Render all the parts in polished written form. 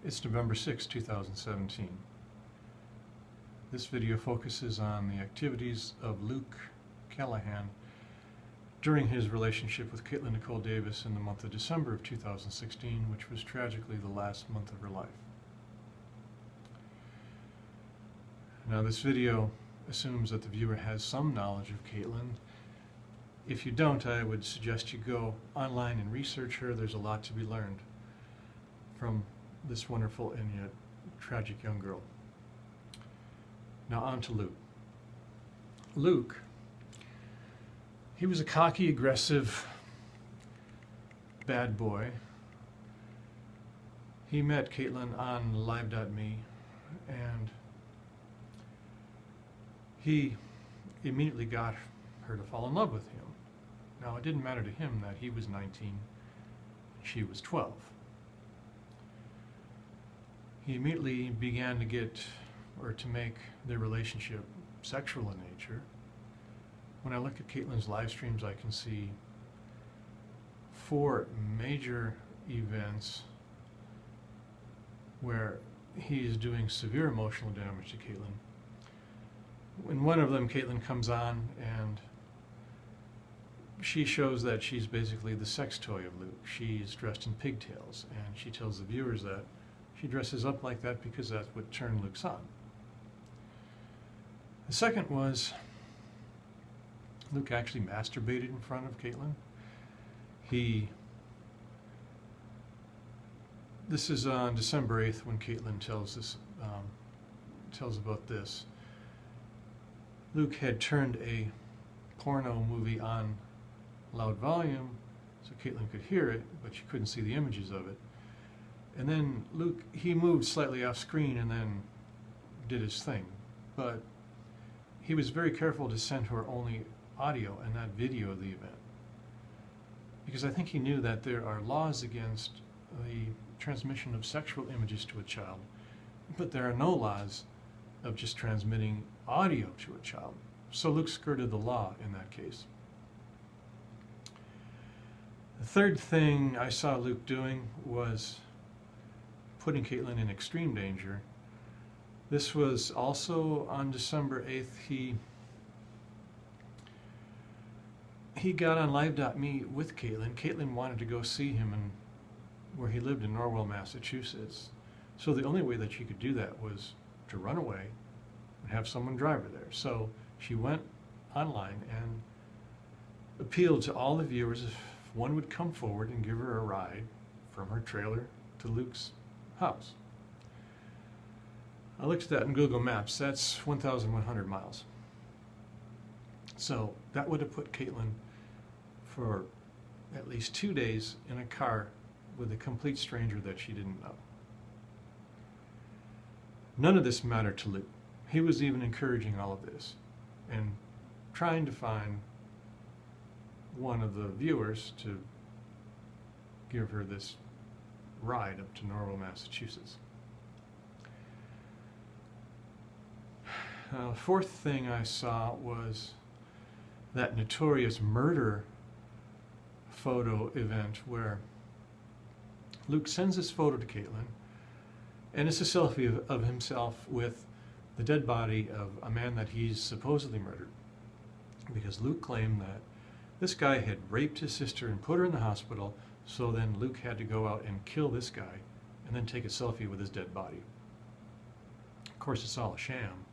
It's November 6, 2017. This video focuses on the activities of Luke Callahan during his relationship with Katelyn Nicole Davis in the month of December of 2016, which was tragically the last month of her life. Now, this video assumes that the viewer has some knowledge of Katelyn. If you don't, I would suggest you go online and research her. There's a lot to be learned from this wonderful and yet tragic young girl. Now on to Luke. Luke, he was a cocky, aggressive, bad boy. He met Katelyn on Live.me and he immediately got her to fall in love with him. Now, it didn't matter to him that he was 19 and she was 12. He immediately began to make their relationship sexual in nature. When I look at Katelyn's live streams, I can see 4 major events where he is doing severe emotional damage to Katelyn. In one of them, Katelyn comes on and she shows that she's basically the sex toy of Luke. She's dressed in pigtails, and she tells the viewers that she dresses up like that because that's what turned Luke's on. The second was Luke actually masturbated in front of Katelyn. This is on December 8th when Katelyn tells about this. Luke had turned a porno movie on loud volume so Katelyn could hear it, but she couldn't see the images of it. And then Luke, he moved slightly off screen and then did his thing. But he was very careful to send her only audio and not video of the event, because I think he knew that there are laws against the transmission of sexual images to a child, but there are no laws of just transmitting audio to a child. So Luke skirted the law in that case. The third thing I saw Luke doing was putting Katelyn in extreme danger. This was also on December 8th. He got on Live.me with Katelyn. Katelyn wanted to go see him where he lived in Norwell, Massachusetts. So the only way that she could do that was to run away and have someone drive her there. So she went online and appealed to all the viewers if one would come forward and give her a ride from her trailer to Luke's house. I looked at that in Google Maps. That's 1,100 miles. So that would have put Katelyn for at least 2 days in a car with a complete stranger that she didn't know. None of this mattered to Luke. He was even encouraging all of this and trying to find one of the viewers to give her this ride up to Norwell, Massachusetts. The fourth thing I saw was that notorious murder photo event where Luke sends this photo to Katelyn, and it's a selfie of himself with the dead body of a man that he's supposedly murdered, because Luke claimed that this guy had raped his sister and put her in the hospital, so then Luke had to go out and kill this guy and then take a selfie with his dead body. Of course, it's all a sham.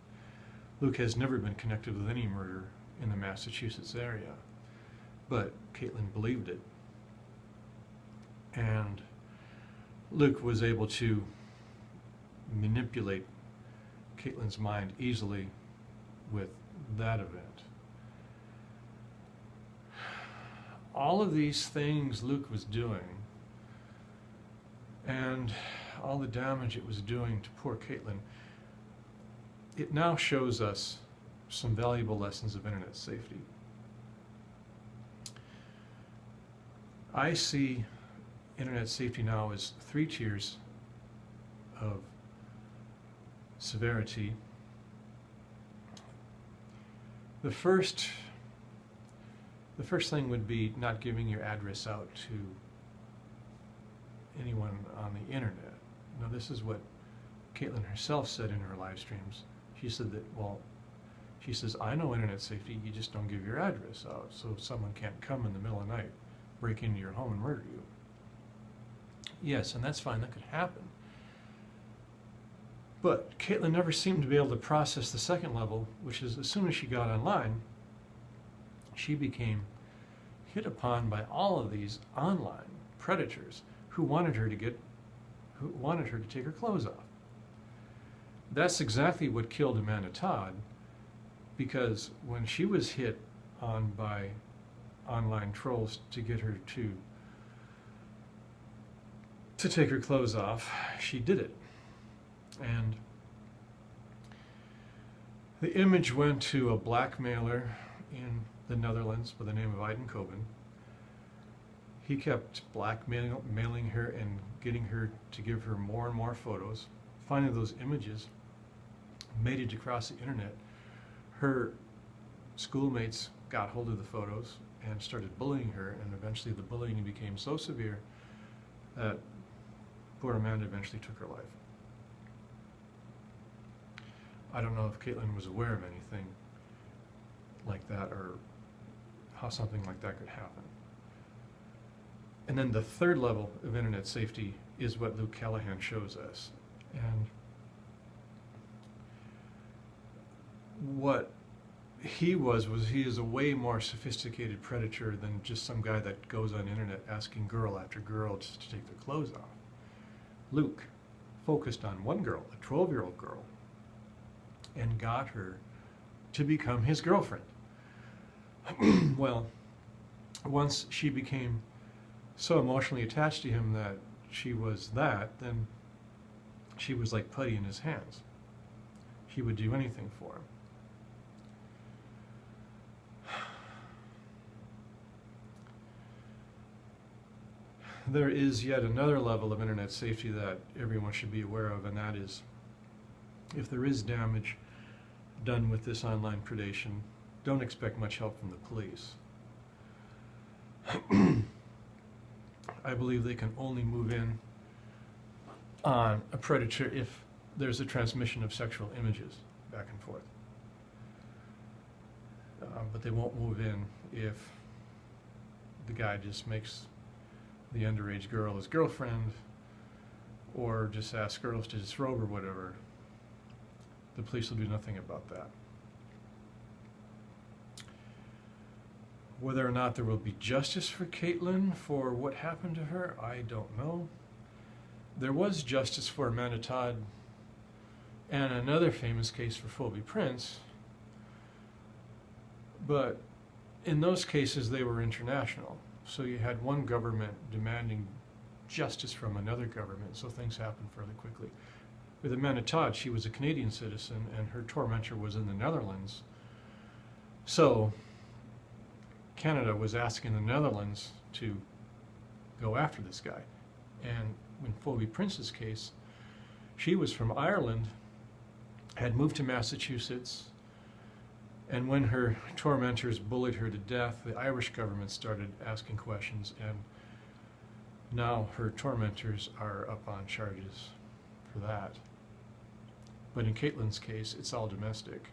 Luke has never been connected with any murder in the Massachusetts area, but Katelyn believed it. And Luke was able to manipulate Katelyn's mind easily with that event. All of these things Luke was doing, and all the damage it was doing to poor Katelyn, it now shows us some valuable lessons of internet safety. I see internet safety now as 3 tiers of severity. The first thing would be not giving your address out to anyone on the internet. Now this is what Katelyn herself said in her live streams. She said that, well, she says, I know internet safety, you just don't give your address out so someone can't come in the middle of the night, break into your home and murder you. Yes, and that's fine, that could happen. But Katelyn never seemed to be able to process the second level, which is as soon as she got online, she became hit upon by all of these online predators who wanted her to take her clothes off. That's exactly what killed Amanda Todd, because when she was hit on by online trolls to get her to take her clothes off, she did it. And the image went to a blackmailer in the Netherlands by the name of Aiden Coben. He kept blackmailing her and getting her to give her more and more photos. Finally, those images made it across the internet. Her schoolmates got hold of the photos and started bullying her, and eventually the bullying became so severe that poor Amanda eventually took her life. I don't know if Katelyn was aware of anything like that or how something like that could happen. And then the third level of internet safety is what Luke Callahan shows us. And what he is a way more sophisticated predator than just some guy that goes on the internet asking girl after girl just to take their clothes off. Luke focused on one girl, a 12-year-old girl, and got her to become his girlfriend. Well, once she became so emotionally attached to him that she was that, then she was like putty in his hands. She would do anything for him. There is yet another level of internet safety that everyone should be aware of, and that is if there is damage done with this online predation, don't expect much help from the police. I believe they can only move in on a predator if there's a transmission of sexual images back and forth. But they won't move in if the guy just makes the underage girl his girlfriend or just asks girls to disrobe or whatever. The police will do nothing about that. Whether or not there will be justice for Katelyn for what happened to her, I don't know. There was justice for Amanda Todd and another famous case for Phoebe Prince, but in those cases they were international. So you had one government demanding justice from another government, so things happened fairly quickly. With Amanda Todd, she was a Canadian citizen and her tormentor was in the Netherlands. So Canada was asking the Netherlands to go after this guy. And in Phoebe Prince's case, she was from Ireland, had moved to Massachusetts, and when her tormentors bullied her to death, the Irish government started asking questions, and now her tormentors are up on charges for that. But in Katelyn's case, it's all domestic.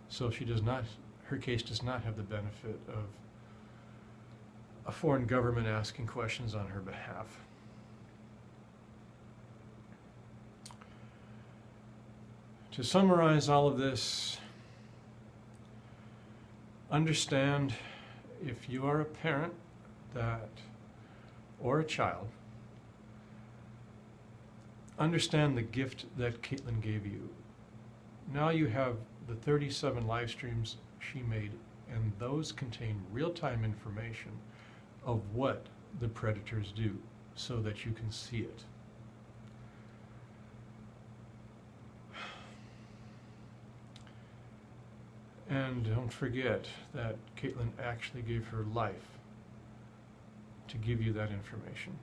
So her case does not have the benefit of a foreign government asking questions on her behalf. To summarize all of this, understand if you are a parent or a child, understand the gift that Katelyn gave you. Now you have the 37 live streams she made, and those contain real-time information of what the predators do so that you can see it. And don't forget that Katelyn actually gave her life to give you that information.